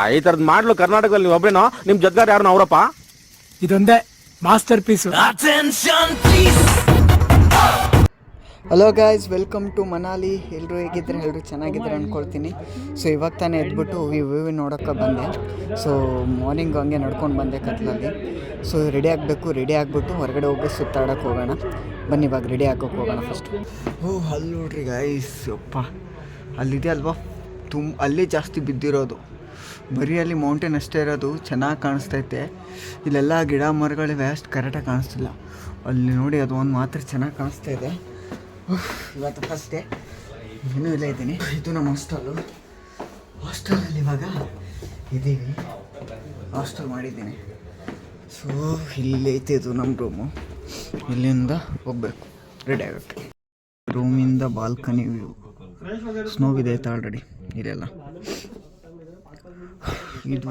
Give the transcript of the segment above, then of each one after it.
ಈ ತರದ್ ಮಾಡ್ಲು ಕರ್ನಾಟಕದಲ್ಲಿ ನೀವು ಒಬ್ರೇನೋ, ನಿಮ್ ಜೊತೆಗಾರ ಯಾರು ಅವರಪ್ಪ? ಇದೊಂದೇ masterpiece. Hello guys, welcome to Manali. ಎಲ್ಲರೂ ಹೇಗಿದ್ರೆ ಎಲ್ಲರೂ ಚೆನ್ನಾಗಿದ್ರೆ ಅಂದ್ಕೊಳ್ತೀನಿ. ಸೊ ಇವಾಗ ತಾನೇ ಎದ್ಬಿಟ್ಟು ವ್ಯೂ ನೋಡೋಕ್ಕೆ ಬಂದೆ. ಸೊ ಮಾರ್ನಿಂಗ್ ಹಂಗೆ ನಡ್ಕೊಂಡು ಬಂದೆ ಕತ್ಲಲ್ಲಿ. ಸೊ ರೆಡಿ ಆಗಬೇಕು, ರೆಡಿ ಆಗಿಬಿಟ್ಟು ಹೊರಗಡೆ ಹೋಗಿ ಸುತ್ತಾಡೋಕ್ಕೆ ಹೋಗೋಣ. ಬನ್ನಿ ಇವಾಗ ರೆಡಿ ಹಾಕೋಕ್ಕೆ ಹೋಗೋಣ ಫಸ್ಟ್. ಅಲ್ಲಿ ನೋಡ್ರಿ ಗಾಯ್ಸ್, ಅಪ್ಪ ಅಲ್ಲಿದೆ ಅಲ್ವಾ, ಅಲ್ಲಿ ಜಾಸ್ತಿ ಬಿದ್ದಿರೋದು. ಬರೀ ಅಲ್ಲಿ ಮೌಂಟೇನ್ ಅಷ್ಟೇ ಇರೋದು, ಚೆನ್ನಾಗಿ ಕಾಣಿಸ್ತೈತೆ. ಇಲ್ಲೆಲ್ಲ ಗಿಡ ಮರಗಳಿವೆ, ಅಷ್ಟು ಕರೆಕ್ಟಾಗಿ ಕಾಣಿಸ್ತಿಲ್ಲ. ಅಲ್ಲಿ ನೋಡಿ, ಅದು ಒಂದು ಮಾತ್ರ ಚೆನ್ನಾಗಿ ಕಾಣಿಸ್ತಾ ಇದೆ. ಇವತ್ತು ಫಸ್ಟ್ ಡೇ, ಇನ್ನೂ ಇಲ್ಲೇ ಇದ್ದೀನಿ. ಇದು ನಮ್ಮ ಹಾಸ್ಟೆಲಲ್ಲಿ ಇವಾಗ ಇದ್ದೀವಿ. ಹಾಸ್ಟೆಲ್ ಮಾಡಿದ್ದೀನಿ. ಸೊ ಇಲ್ಲೈತೆ ಇದು ನಮ್ಮ ರೂಮು. ಇಲ್ಲಿಂದ ಹೋಗಬೇಕು ರೆಡಿ ಆಗೋಕ್ಕೆ. ರೂಮಿಂದ ಬಾಲ್ಕನಿ ವ್ಯೂ. ಸ್ನೋ ಇದೈತೆ ಆಲ್ರೆಡಿ ಇಲ್ಲೆಲ್ಲ. ಇದು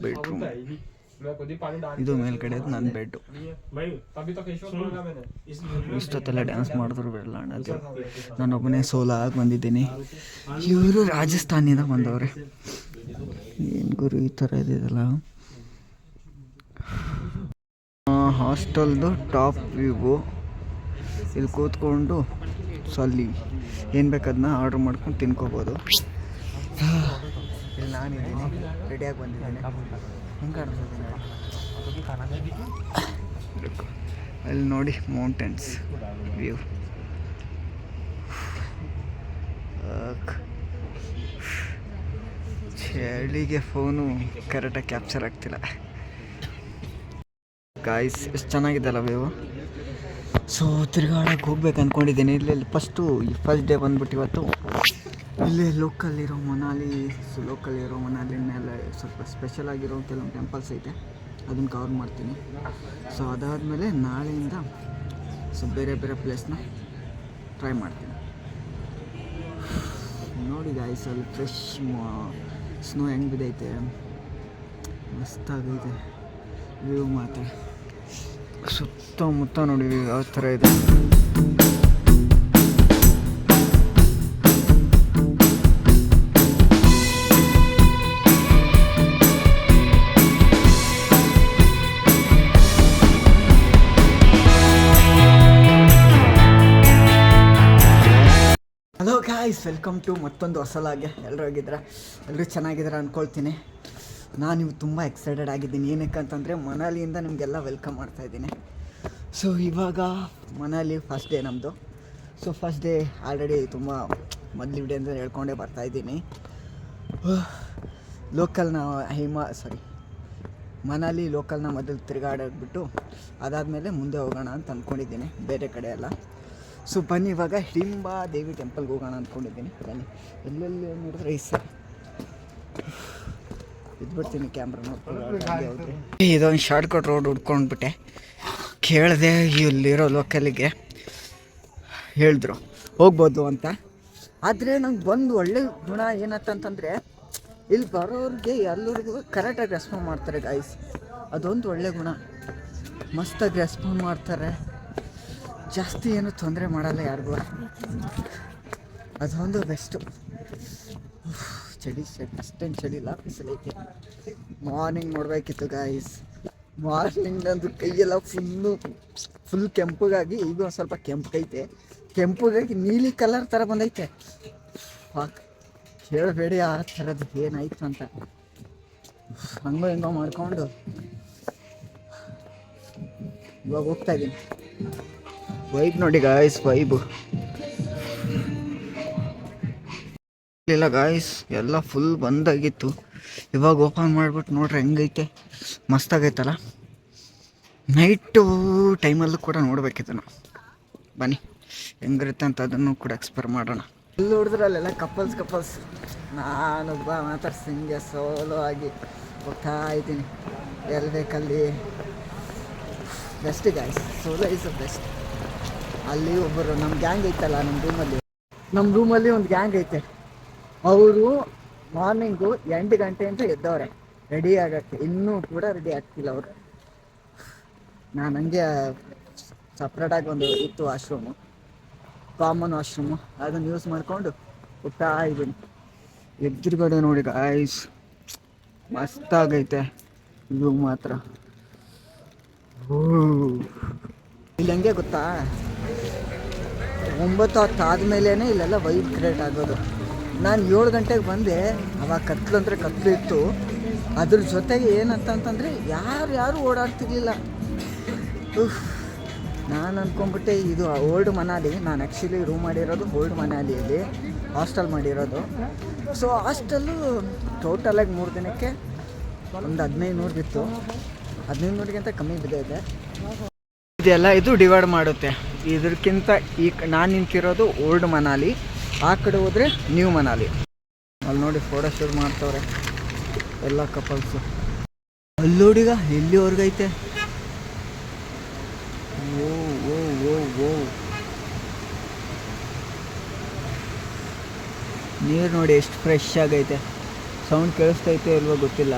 ಬೆಡ್ರೂಮ್, ಇದು ಮೇಲ್ಗಡೆ ನನ್ನ ಬೆಡ್ಡು. ಇಷ್ಟೊತ್ತೆಲ್ಲ ಡ್ಯಾನ್ಸ್ ಮಾಡಿದ್ರು ಬಿಡಲ್ಲ ಅನ್ನೋದು. ನಾನೊಬ್ಬನೇ ಸೋಲೋ ಆಗಿ ಬಂದಿದ್ದೀನಿ. ಇವರು ರಾಜಸ್ಥಾನಿಂದ ಬಂದವ್ರೆ. ಏನು ಗುರು ಈ ಥರ ಇದೆಯಲ್ಲ. ಹಾಸ್ಟೆಲ್ದು ಟಾಪ್ ವ್ಯೂ. ಇಲ್ಲಿ ಕೂತ್ಕೊಂಡು ಸೊ ಅಲ್ಲಿ ಏನು ಬೇಕಾದನ್ನ ಆರ್ಡ್ರ್ ಮಾಡ್ಕೊಂಡು ತಿನ್ಕೋಬೋದು. ಇಲ್ಲಿ ನಾನಿದ್ದೀನಿ, ರೆಡಿಯಾಗಿ ಬಂದಿದ್ದೀನಿ. ಹೆಂಗೆ ಕಾಣಿಸ್ತೀನಿ ಅಲ್ಲಿ ನೋಡಿ, ಮೌಂಟೇನ್ಸ್ ವ್ಯೂ. ಚಳಿಗೆ ಫೋನು ಕರೆಕ್ಟಾಗಿ ಕ್ಯಾಪ್ಚರ್ ಆಗ್ತಿಲ್ಲ. ಗಾಯ್ಸ್, ಎಷ್ಟು ಚೆನ್ನಾಗಿದ್ದಲ್ಲ ವ್ಯೂ. ಸೊ ತಿರ್ಗಾಡಕ್ಕೆ ಹೋಗ್ಬೇಕು ಅಂದ್ಕೊಂಡಿದ್ದೀನಿ. ಇಲ್ಲಿ ಫಸ್ಟ್ ಡೇ ಬಂದ್ಬಿಟ್ಟು ಇವತ್ತು ಇಲ್ಲಿ ಲೋಕಲ್ಲಿರೋ ಮನಾಲಿ ಮೇಲೆ ಸ್ವಲ್ಪ ಸ್ಪೆಷಲ್ ಆಗಿರೋ ಕೆಲವೊಂದು ಟೆಂಪಲ್ಸ್ ಐತೆ, ಅದನ್ನು ಕವರ್ ಮಾಡ್ತೀನಿ. ಸೊ ಅದಾದಮೇಲೆ ನಾಳೆಯಿಂದ ಸೊ ಬೇರೆ ಪ್ಲೇಸ್ನ ಟ್ರೈ ಮಾಡ್ತೀನಿ. ನೋಡಿ ಗಾಯ್ಸ್, ಅಲ್ಲಿ ಫ್ರೆಶ್ ಸ್ನೋ ಹೆಂಗೆ ಬಿದ್ದೈತೆ, ಮಸ್ತಾಗೈತೆ ವ್ಯೂ ಮಾತ್ರ. ಸುತ್ತಮುತ್ತ ನೋಡಿ ಯಾವ ಥರ ಇದೆ. ಹಲೋ ಗಾಯ್ಸ್, ವೆಲ್ಕಮ್ ಟು ಮತ್ತೊಂದು ಹೊಸಲಾಗೆ. ಎಲ್ಲರೂ ಹೋಗಿದ್ರೆ ಎಲ್ಲರೂ ಚೆನ್ನಾಗಿದ್ದಾರೆ ಅಂದ್ಕೊಳ್ತೀನಿ. ನಾನು ತುಂಬ ಎಕ್ಸೈಟೆಡ್ ಆಗಿದ್ದೀನಿ. ಏನಕ್ಕೆ ಅಂತಂದರೆ ಮನಾಲಿಯಿಂದ ನಿಮಗೆಲ್ಲ ವೆಲ್ಕಮ್ ಮಾಡ್ತಾಯಿದ್ದೀನಿ. ಸೊ ಇವಾಗ ಮನಾಲಿ ಫಸ್ಟ್ ಡೇ ನಮ್ಮದು. ಸೊ ಫಸ್ಟ್ ಡೇ ಆಲ್ರೆಡಿ ತುಂಬ ಮೊದಲು ವಿಡಿಯೋದಿಂದ ಹೇಳ್ಕೊಂಡೇ ಬರ್ತಾಯಿದ್ದೀನಿ. ಮನಾಲಿ ಲೋಕಲ್ನ ಮೊದಲು ತಿರುಗಾಡೋಗ್ಬಿಟ್ಟು ಅದಾದಮೇಲೆ ಮುಂದೆ ಹೋಗೋಣ ಅಂತ ಅಂದ್ಕೊಂಡಿದ್ದೀನಿ, ಬೇರೆ ಕಡೆ ಎಲ್ಲ. ಸೊ ಬನ್ನಿ ಇವಾಗ ಹಿಡಿಂಬ ದೇವಿ ಟೆಂಪಲ್ಗೆ ಹೋಗೋಣ ಅಂದ್ಕೊಂಡಿದ್ದೀನಿ. ಬನ್ನಿ, ಎಲ್ಲೆಲ್ಲಿ ನೋಡಿದ್ರೆ ಈ ಸರ್ ಇದ್ಬಿಡ್ತೀನಿ ಕ್ಯಾಮ್ರಾ ನೋಡ್ಕೊಂಡು. ಇದೊಂದು ಶಾರ್ಟ್ಕಟ್ ರೋಡ್ ಹುಡ್ಕೊಂಡ್ಬಿಟ್ಟೆ. ಕೇಳಿದೆ ಇಲ್ಲಿರೋ ಲೋಕಲಿಗೆ, ಹೇಳಿದ್ರು ಹೋಗ್ಬೋದು ಅಂತ. ಆದರೆ ನಂಗೆ ಒಂದು ಒಳ್ಳೆ ಗುಣ ಏನಂತಂದರೆ, ಇಲ್ಲಿ ಬರೋರಿಗೆ ಎಲ್ಲರಿಗೂ ಕರೆಕ್ಟಾಗಿ ರೆಸ್ಪಾಂಡ್ ಮಾಡ್ತಾರೆ ಗಾಯ್ಸ್. ಅದೊಂದು ಒಳ್ಳೆ ಗುಣ. ಮಸ್ತಾಗಿ ರೆಸ್ಪಾಂಡ್ ಮಾಡ್ತಾರೆ, ಜಾಸ್ತಿ ಏನು ತೊಂದರೆ ಮಾಡಲ್ಲ ಯಾರಿಗೂ. ಅದೊಂದು ಬೆಸ್ಟು. ಚಳಿ ಅಷ್ಟೇನು ಚಳಿ ಇಲ್ಲ, ಬಿಸಿಲೈತೆ. ಮಾರ್ನಿಂಗ್ ನೋಡಬೇಕಿತ್ತು ಗಾಯ್ಸ್. ಮಾರ್ನಿಂಗ್ ನಂದು ಕೈಯೆಲ್ಲ ಫುಲ್ ಕೆಂಪಗಾಗಿ, ಈಗ ಒಂದು ಸ್ವಲ್ಪ ಕೆಂಪಗಾಗಿ ನೀಲಿ ಕಲರ್ ಥರ ಬಂದೈತೆ. ಕೇಳಬೇಡಿ ಆ ಥರದ್ದು ಏನಾಯ್ತು ಅಂತ. ಹೆಂಗೋ ಮಾಡ್ಕೊಂಡು ಇವಾಗ ಹೋಗ್ತಾಯಿದ್ದೀನಿ. ವೈಬ್ ನೋಡಿ ಗಾಯ್ಸ್, ವೈಬು ಇಲ್ಲ ಗಾಯ್ಸ್, ಎಲ್ಲ ಫುಲ್ ಬಂದಾಗಿತ್ತು. ಇವಾಗ ಓಪನ್ ಮಾಡಿಬಿಟ್ಟು ನೋಡ್ರಿ ಹೆಂಗೈತೆ, ಮಸ್ತಾಗೈತಲ್ಲ. ನೈಟು ಟೈಮಲ್ಲೂ ಕೂಡ ನೋಡಬೇಕಿತ್ತು ನಾವು. ಬನ್ನಿ ಹೆಂಗಿರುತ್ತೆ ಅಂತ ಅದನ್ನು ಕೂಡ ಎಕ್ಸ್ಪ್ಲೋರ್ ಮಾಡೋಣ. ಇಲ್ಲಿ ನೋಡಿದ್ರೆ ಅಲ್ಲೆಲ್ಲ ಕಪಲ್ಸ್. ನಾನೊಬ್ಬ ಮಾತ್ರ ಸಿಂಗೆ ಸೋಲೋ ಆಗಿ ಹೋಗ್ತಾ ಇದ್ದೀನಿ. ಎಲ್ಲಿ ಬೇಕಲ್ಲಿ best guys, solo is best. ಅಲ್ಲಿ ಒಬ್ಬರು ನಮ್ಮ ಗ್ಯಾಂಗ್ ಐತಲ್ಲ, ನಮ್ಮ ರೂಮಲ್ಲಿ ಒಂದು ಗ್ಯಾಂಗ್ ಐತೆ. ಅವರು ಮಾರ್ನಿಂಗು 8 ಗಂಟೆಯಿಂದ ಎದ್ದವ್ರೆ ರೆಡಿ ಆಗೋಕ್ಕೆ. ಇನ್ನೂ ಕೂಡ ರೆಡಿ ಆಗ್ತಿಲ್ಲ ಅವರು. ನಾನು ಹಂಗೆ ಸಪ್ರೇಟಾಗಿ ಒಂದು ಇತ್ತು ವಾಶ್ರೂಮು, ಕಾಮನ್ ವಾಶ್ರೂಮು, ಅದನ್ನು ಯೂಸ್ ಮಾಡಿಕೊಂಡು ಹೋಗ್ತಾ ಇದ್ದೀನಿ. ಎದುರುಗಡೆ ನೋಡಿ ಗಾಯ್ಸ್, ಮಸ್ತಾಗೈತೆ ವ್ಯೂ ಮಾತ್ರ. ಇಲ್ಲಿ ಹೆಂಗೆ ಗೊತ್ತಾ, 9-10 ಆದಮೇಲೆ ಇಲ್ಲೆಲ್ಲ ವೈಬ್ ಕ್ರಿಯೇಟ್ ಆಗೋದು. ನಾನು 7 ಗಂಟೆಗೆ ಬಂದೆ, ಅವಾಗ ಕತ್ಲು ಅಂದರೆ ಕತ್ಲು ಇತ್ತು. ಅದ್ರ ಜೊತೆಗೆ ಏನಂತಂತಂದರೆ ಯಾರು ಓಡಾಡ್ತಿರ್ಲಿಲ್ಲ. ನಾನು ಅಂದ್ಕೊಂಡ್ಬಿಟ್ಟೆ ಇದು ಓಲ್ಡ್ ಮನಾಲಿ. ನಾನು ಆ್ಯಕ್ಚುಲಿ ರೂಮ್ ಮಾಡಿರೋದು ಓಲ್ಡ್ ಮನಾಲಿಯಲ್ಲಿ, ಹಾಸ್ಟೆಲ್ ಮಾಡಿರೋದು. ಸೊ ಹಾಸ್ಟೆಲ್ಲು ಟೋಟಲಾಗಿ 3 ದಿನಕ್ಕೆ ಒಂದು 1500 ಬಿತ್ತು. 1500ಗಿಂತ ಕಮ್ಮಿ ಬಿದ್ದೈತೆ. ಇದೆಲ್ಲ ಇದು ಡಿವೈಡ್ ಮಾಡುತ್ತೆ. ಇದಕ್ಕಿಂತ ನಾನು ನಿಂತಿರೋದು ಓಲ್ಡ್ ಮನಾಲಿ, ಆ ಕಡೆ ಹೋದರೆ ನ್ಯೂ ಮನಾಲಿ. ಅಲ್ಲಿ ನೋಡಿ ಫೋಟೋ ಶೂಟ್ ಮಾಡ್ತವ್ರೆ ಎಲ್ಲ ಕಪಲ್ಸು. ಅಲ್ಲಿ ನೋಡಿಗ ಎಲ್ಲಿವರೆಗೈತೆ. ಓ ಓ ಓ ಓ ನೀರು ನೋಡಿ ಎಷ್ಟು ಫ್ರೆಶ್ ಆಗೈತೆ. ಸೌಂಡ್ ಕೇಳಿಸ್ತೈತೆ ಇಲ್ವೋ ಗೊತ್ತಿಲ್ಲ.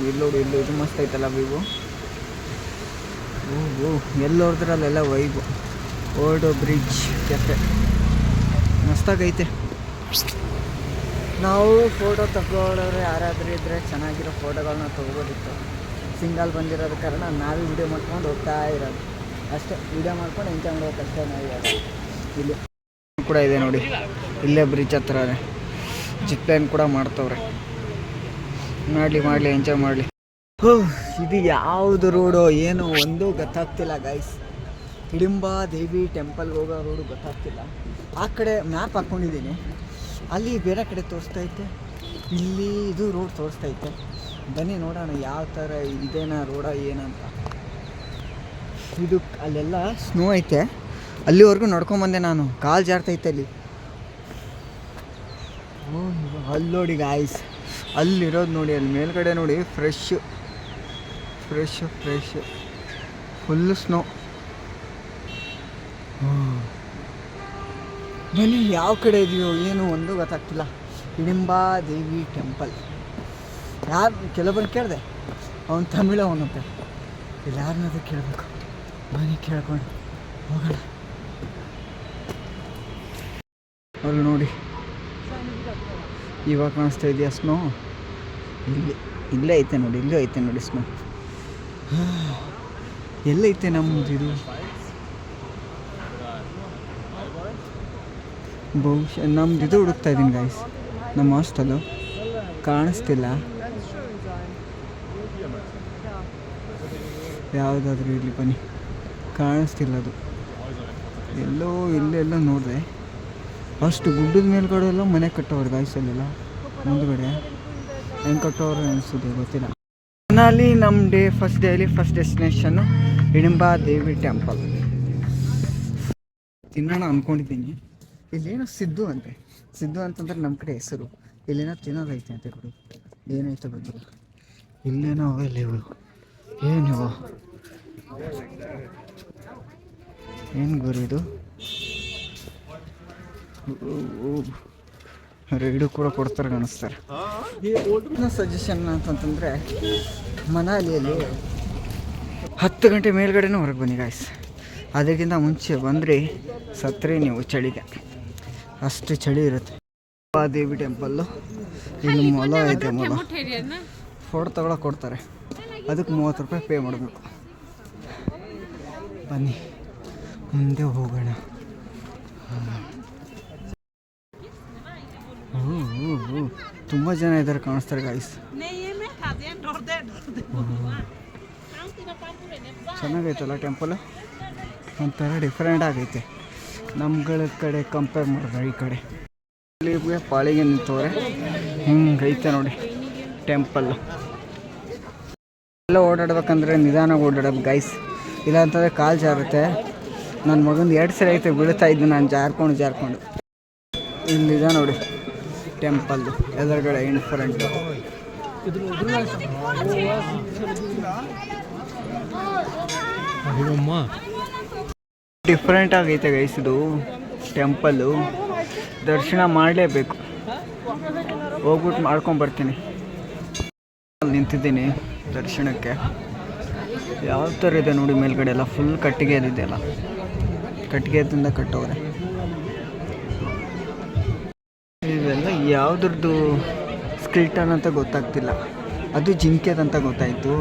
ಇಲ್ಲಿ ನೋಡಿ, ಇಲ್ಲಿ ಇದು ಮಸ್ತ್ ಐತಲ್ಲ ವ್ಯೂ. ಎಲ್ಲಿ ಹೊಡೆದ್ರಲ್ಲೆಲ್ಲ ವೈಬು. ಓಲ್ಡ್ ಬ್ರಿಡ್ಜ್ ಕೆಫೆ ಮಸ್ತಾಗೈತೆ. ನಾವು ಫೋಟೋ ತಗೊಳ್ಳೋರು ಯಾರಾದರೂ ಇದ್ದರೆ ಚೆನ್ನಾಗಿರೋ ಫೋಟೋಗಳನ್ನ ತೊಗೋಬೋದಿತ್ತು. ಸಿಂಗಲ್ ಬಂದಿರೋದ ಕಾರಣ ನಾವೇ ವೀಡಿಯೋ ಮಾಡ್ಕೊಂಡು ಹೋಗ್ತಾ ಇರೋದು ಅಷ್ಟೇ. ವೀಡಿಯೋ ಮಾಡ್ಕೊಂಡು ಎಂಜಾಯ್ ಮಾಡೋಕ್ಕಷ್ಟೇ ನಾವು. ಇಲ್ಲಿ ಕೂಡ ಇದೆ ನೋಡಿ, ಇಲ್ಲೇ ಬ್ರಿಡ್ಜ್ ಹತ್ರ ಜಿಪ್ ಲೈನ್ ಕೂಡ ಮಾಡ್ತವ್ರೆ. ಮಾಡಲಿ ಎಂಜಾಯ್ ಮಾಡಲಿ. ಇದು ಯಾವುದು ರೋಡು ಏನು ಒಂದು ಗೊತ್ತಾಗ್ತಿಲ್ಲ ಗೈಸ್. ಹಿಡಿಂಬಾ ದೇವಿ ಟೆಂಪಲ್ಗೆ ಹೋಗೋ ರೋಡು ಗೊತ್ತಾಗ್ತಿಲ್ಲ. ಆ ಕಡೆ ಮ್ಯಾಪ್ ಹಾಕ್ಕೊಂಡಿದ್ದೀನಿ, ಅಲ್ಲಿ ಬೇರೆ ಕಡೆ ತೋರಿಸ್ತೈತೆ, ಇಲ್ಲಿ ಇದು ರೋಡ್ ತೋರಿಸ್ತೈತೆ. ಬನ್ನಿ ನೋಡೋಣ ಯಾವ ಥರ ಇದೇನಾ ರೋಡ ಏನಂತ. ಇದು ಅಲ್ಲೆಲ್ಲ ಸ್ನೋ ಐತೆ, ಅಲ್ಲಿವರೆಗೂ ನಡ್ಕೊಂಬಂದೆ ನಾನು. ಕಾಲು ಜಾರ್ತೈತೆ ಅಲ್ಲಿ. ಅಲ್ಲಿ ನೋಡಿ ಗಾಯ್ಸ್, ಅಲ್ಲಿರೋದು ನೋಡಿ, ಅಲ್ಲಿ ಮೇಲ್ಗಡೆ ನೋಡಿ ಫ್ರೆಶ್ ಫುಲ್ಲು ಸ್ನೋ. ಬನ್ನಿ ಯಾವ ಕಡೆ ಇದೆಯೋ ಏನು ಒಂದು ಗೊತ್ತಾಗ್ತಿಲ್ಲ. ಹಿಡಿಂಬಾ ದೇವಿ ಟೆಂಪಲ್. ಕೆಲವೊಬ್ಬರು ಕೇಳಿದೆ, ಅವನು ತಮಿಳು ಅವನಂತೆ. ಇಲ್ಲಿ ಯಾರನ್ನಾದ್ರೂ ಕೇಳಬೇಕು. ಬನ್ನಿ ಕೇಳ್ಕೊಂಡು ಹೋಗೋಣ. ಅಲ್ಲಿ ನೋಡಿ ಇವಾಗ ಕಾಣಿಸ್ತಾ ಇದೆಯಾ ಸ್ನೋ? ಇಲ್ಲೇ ಐತೆ ನೋಡಿ, ಇಲ್ಲೂ ಐತೆ ನೋಡಿ ಸ್ನೋ. ಎಲ್ಲೈತೆ ನಮ್ಮದು ಇದು? ಬಹುಶಃ ನಮ್ದು ಇದು ಹುಡುಕ್ತಾ ಇದ್ದೀನಿ ಗಾಯ್ಸ್. ನಮ್ಮ ಹಾಸ್ಟೆಲು ಕಾಣಿಸ್ತಿಲ್ಲ. ಯಾವುದಾದ್ರೂ ಇಲ್ಲಿ ಬನ್ನಿ, ಕಾಣಿಸ್ತಿಲ್ಲ ಅದು. ಇಲ್ಲೆಲ್ಲೋ ನೋಡಿದೆ. ಅಷ್ಟು ಗುಡ್ಡದ ಮೇಲ್ಗಡೆ ಎಲ್ಲ ಮನೆ ಕಟ್ಟೋರು ಗಾಯ್ಸಲ್ಲೆಲ್ಲ. ಮುಂದುಗಡೆ ಹೆಂಗೆ ಕಟ್ಟೋರು ಅನಿಸೋದು ಗೊತ್ತಿಲ್ಲ. ಮನಾಲಿ ನಮ್ಮ ಫಸ್ಟ್ ಡೆಸ್ಟಿನೇಷನ್ನು ಹಿಡಿಂಬಾ ದೇವಿ ಟೆಂಪಲ್. ತಿನ್ನೋಣ ಅಂದ್ಕೊಂಡಿದ್ದೀನಿ. ಇಲ್ಲೇನೋ ಸಿದ್ದು ಅಂತಂದ್ರೆ ನಮ್ಮ ಕಡೆ ಹೆಸರು. ಇಲ್ಲೇನೋ ತಿನ್ನೋದೈತೆ ಅಂತ ಕೊಡಿ. ಏನೈತೆ ಗೊತ್ತಿಲ್ಲ. ಇಲ್ಲೇನೋ ಅವೆಲ್ಲ ಏನಿವ ಏನು ಗುರು ಇದು? ರೈಡು ಕೂಡ ಕೊಡ್ತಾರೆ ಕಾಣಿಸ್ತಾರೆ. ಸಜೆಷನ್ ಅಂತಂತಂದರೆ ಮನಾಲಿಯಲ್ಲಿ 10 ಗಂಟೆ ಮೇಲ್ಗಡೆನೂ ಹೊರಗೆ ಬನ್ನಿ ಗಾಯ್ಸ್. ಅದಕ್ಕಿಂತ ಮುಂಚೆ ಬಂದರೆ ಸತ್ರೆ ನೀವು ಚಳಿಗೆ. ಅಷ್ಟು ಚಳಿ ಇರುತ್ತೆ. ದೇವಿ ಟೆಂಪಲ್ಲು. ಇಲ್ಲಿ ಮೊಲ ಐತೆ, ಮೊಲ. ಫೋಟೋ ತಗೊಳಕ್ಕೆ ಕೊಡ್ತಾರೆ, ಅದಕ್ಕೆ 30 ರೂಪಾಯಿ ಪೇ ಮಾಡಬೇಕು. ಬನ್ನಿ ಮುಂದೆ ಹೋಗೋಣ. ತುಂಬ ಜನ ಇದ್ದಾರೆ ಕಾಣಿಸ್ತಾರೆ ಗಾಯ್ಸ್. ಚೆನ್ನಾಗೈತಲ್ಲ ಟೆಂಪಲ್, ಒಂಥರ ಡಿಫ್ರೆಂಟ್ ಆಗೈತೆ ನಮ್ಗಳ ಕಡೆ ಕಂಪೇರ್ ಮಾಡಿದ್ರೆ. ಈ ಕಡೆ ಇಲ್ಲಿ ಪಾಳಿಗೆ ನಿಂತವ್ರೆ. ಹಿಂಗೈತೆ ನೋಡಿ ಟೆಂಪಲ್ಲು. ಎಲ್ಲ ಓಡಾಡ್ಬೇಕಂದ್ರೆ ನಿಧಾನ ಓಡಾಡಬೇಕು ಗೈಸ್, ಇಲ್ಲ ಅಂತಂದರೆ ಕಾಲು ಜಾರುತ್ತೆ. ನನ್ನ ಮಗಂದು 2 ಸಲ ಐತೆ ಬೀಳ್ತಾ ಇದ್ದು ನಾನು ಜಾರ್ಕೊಂಡು. ಇಲ್ಲಿದೆ ನೋಡಿ ಟೆಂಪಲ್ಲು ಎದುರುಗಡೆ ಇನ್ ಫ್ರಂಟು. ಡಿಫ್ರೆಂಟ್ ಆಗೈತೆ ಗೈಸ್ ಇದು ಟೆಂಪಲ್ಲು. ದರ್ಶನ ಮಾಡಲೇಬೇಕು. ಹೋಗ್ಬಿಟ್ಟು ಮಾಡ್ಕೊಂಬರ್ತೀನಿ. ನಿಂತಿದ್ದೀನಿ ದರ್ಶನಕ್ಕೆ. ಯಾವ ಥರ ಇದೆ ನೋಡಿ ಮೇಲ್ಗಡೆ ಎಲ್ಲ ಫುಲ್ ಕಟ್ಟಿಗೆ ಇದೆಯಲ್ಲ, ಕಟ್ಟಿಗೆದಿಂದ ಕಟ್ಟೋರೆ. ಇವೆಲ್ಲ ಯಾವುದ್ರದ್ದು ಸ್ಕಿಲ್ಟನ್ ಅಂತ ಗೊತ್ತಾಗ್ತಿಲ್ಲ. ಅದು ಜಿಂಕೆದಂತ ಗೊತ್ತಾಯಿತು.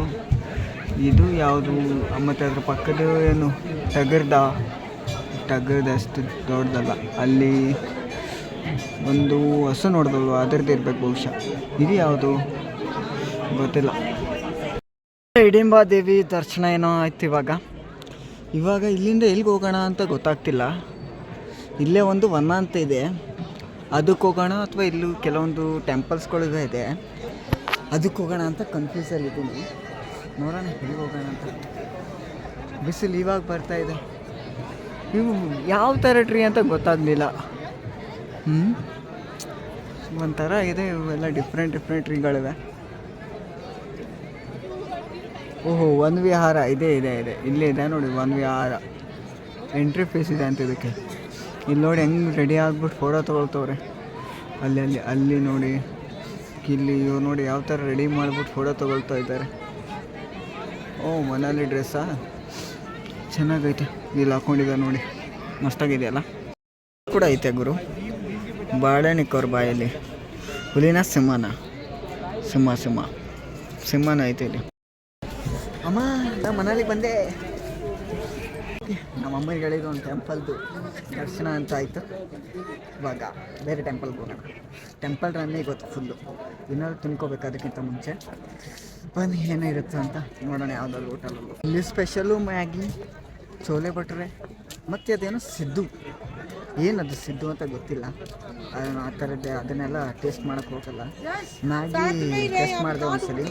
ಇದು ಯಾವುದು ಮತ್ತು ಅದ್ರ ಪಕ್ಕದ ಏನು ಟಗರ್ದಷ್ಟು ದೊಡ್ಡದಲ್ಲ. ಅಲ್ಲಿ ಒಂದು ಹಸು ನೋಡ್ದಲ್ವ, ಅದರದ್ದು ಇರ್ಬೇಕು ಬಹುಶಃ. ಇದು ಯಾವುದು ಗೊತ್ತಿಲ್ಲ. ಹಿಡಿಂಬ ದೇವಿ ದರ್ಶನ ಏನೋ ಆಯ್ತು. ಇವಾಗ ಇಲ್ಲಿಂದ ಎಲ್ಲಿಗೆ ಹೋಗೋಣ ಅಂತ ಗೊತ್ತಾಗ್ತಿಲ್ಲ. ಇಲ್ಲೇ ಒಂದು ವನ ಅಂತ ಇದೆ, ಅದಕ್ಕೆ ಹೋಗೋಣ ಅಥವಾ ಇಲ್ಲೂ ಕೆಲವೊಂದು ಟೆಂಪಲ್ಸ್ಗಳು ಇದೆ, ಅದಕ್ಕೆ ಹೋಗೋಣ ಅಂತ ಕನ್ಫ್ಯೂಸಲ್ಲಿದ್ದೀನಿ. ನೋಡೋಣ ಎಲ್ಲಿಗೆ ಹೋಗೋಣ ಅಂತ. ಬಿಸಿಲು ಇವಾಗ ಬರ್ತಾಯಿದೆ. ಇವು ಯಾವ ಥರ ಟ್ರೀ ಅಂತ ಗೊತ್ತಾಗಲಿಲ್ಲ. ಒಂಥರ ಇದೆ, ಇವೆಲ್ಲ ಡಿಫ್ರೆಂಟ್ ಟ್ರೀಗಳಿವೆ. ಓಹೋ, ವನ ವಿಹಾರ ಇಲ್ಲೇ ಇದೆ ನೋಡಿ. ವನ ವಿಹಾರ ಎಂಟ್ರಿ ಫೀಸ್ ಇದೆ ಅಂತ ಇದಕ್ಕೆ. ಇಲ್ಲಿ ನೋಡಿ ಹೆಂಗೆ ರೆಡಿ ಆಗ್ಬಿಟ್ಟು ಫೋಟೋ ತೊಗೊಳ್ತವ್ರೆ. ಅಲ್ಲಿ ನೋಡಿ, ಇಲ್ಲಿ ಇವ್ರು ನೋಡಿ ಯಾವ ಥರ ರೆಡಿ ಮಾಡಿಬಿಟ್ಟು ಫೋಟೋ ತೊಗೊಳ್ತಾ ಇದ್ದಾರೆ. ಓ, ಮನಾಲಿ ಡ್ರೆಸ್ಸಾ, ಚೆನ್ನಾಗೈತೆ. ಇಲ್ಲಿ ಹಾಕ್ಕೊಂಡಿದ್ದಾರೆ ನೋಡಿ, ಮಸ್ತಾಗಿದೆಯಲ್ಲ. ಕೂಡ ಐತೆ ಗುರು. ಬಾಳೆಹಣ್ಣಿಕ್ಕವ್ರ ಬಾಯಲ್ಲಿ ಹುಲಿನ ಸಿಂಹನ ಐತೆ ಇಲ್ಲಿ. ಅಮ್ಮ, ನಾ ಮನಾಲಿಗೆ ಬಂದೆ. ನಮ್ಮ ಅಮ್ಮನಿಗೆ ಹೇಳಿದ್ದು ಒಂದು ಟೆಂಪಲ್ದು ದರ್ಶನ ಅಂತ ಆಯಿತು. ಇವಾಗ ಬೇರೆ ಟೆಂಪಲ್ಗೆ ಹೋಗೋಣ. ಟೆಂಪಲ್ ರನ್ನೇ ಗೊತ್ತು ಫುಲ್ಲು. ಏನಾದ್ರು ತಿನ್ಕೋಬೇಕು ಅದಕ್ಕಿಂತ ಮುಂಚೆ. ಬನ್ನಿ ಏನಿರುತ್ತೆ ಅಂತ ನೋಡೋಣ. ಯಾವುದಾದ್ರು ಹೋಟೆಲಲ್ಲಿ ಇಲ್ಲಿ ಸ್ಪೆಷಲು ಮ್ಯಾಗಿ, ಚೋಲೆ ಭಟ್ರೆ, ಮತ್ತು ಅದೇನೋ ಸಿದ್ದು. ಏನದು ಸಿದ್ದು ಅಂತ ಗೊತ್ತಿಲ್ಲ. ಆ ಥರದ್ದೇ, ಅದನ್ನೆಲ್ಲ ಟೇಸ್ಟ್ ಮಾಡೋಕ್ಕೆ ಹೋಗಲ್ಲ. ಮ್ಯಾಗಿ ಟೇಸ್ಟ್ ಮಾಡಿದೆ ಒಂದ್ಸಲಿ,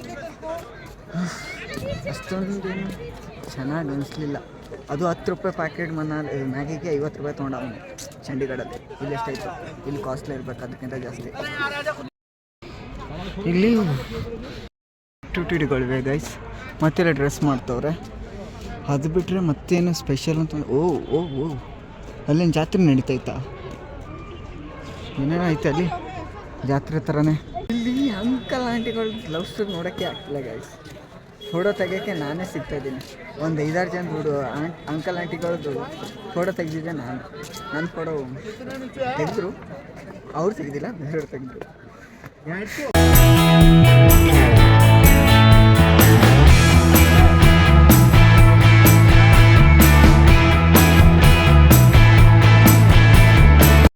ಅಷ್ಟೊಂದೇನು ಚೆನ್ನಾಗಿ ಅನಿಸ್ಲಿಲ್ಲ. ಅದು 10 ರೂಪಾಯಿ ಪ್ಯಾಕೆಟ್ ಮ್ಯಾಗಿಗೆ 50 ರೂಪಾಯಿ ತೊಗೊಂಡವನು ಚಂಡೀಗಢಲ್ಲಿ. ಇಲ್ಲಿ ಎಷ್ಟಾಯಿತು? ಇಲ್ಲಿ ಕಾಸ್ಟ್ಲಿ ಇರಬೇಕು, ಅದಕ್ಕಿಂತ ಜಾಸ್ತಿ. ಇಲ್ಲಿ ಟ್ಯೂಟಿಗಳಿವೆ ಗೈಸ್, ಮತ್ತೆಲ್ಲ ಡ್ರೆಸ್ ಮಾಡ್ತವ್ರೆ. ಅದು ಬಿಟ್ಟರೆ ಮತ್ತೇನು ಸ್ಪೆಷಲ್ ಅಂತ. ಓ ಅಲ್ಲೇನು ಜಾತ್ರೆ ನಡೀತೈತಾ? ಏನೇನೋ ಐತೆ ಅಲ್ಲಿ ಜಾತ್ರೆ ಥರನೇ. ಇಲ್ಲಿ ಅಂಕಲ್ ಆಂಟಿಗಳು ಲವ್ ಸ್ಟೋರಿ ನೋಡೋಕ್ಕೆ ಆಗ್ತಿಲ್ಲ ಗೈಸ್. ಫೋಟೋ ತೆಗಿಯೋಕ್ಕೆ ನಾನೇ ಸಿಗ್ತಾಯಿದ್ದೀನಿ. ಒಂದು 5-6 ಜನ ಅಂಕಲ್ ಆಂಟಿಗಳದ್ದು ಫೋಟೋ ತೆಗೆದಿದ್ದೆ ನಾನು. ನನ್ನ ಫೋಟೋ ತೆಗೆದ್ರು, ಅವ್ರು ತೆಗೆದಿಲ್ಲ, ಬೇರೆಯವ್ರು ತೆಗೆದ್ರು.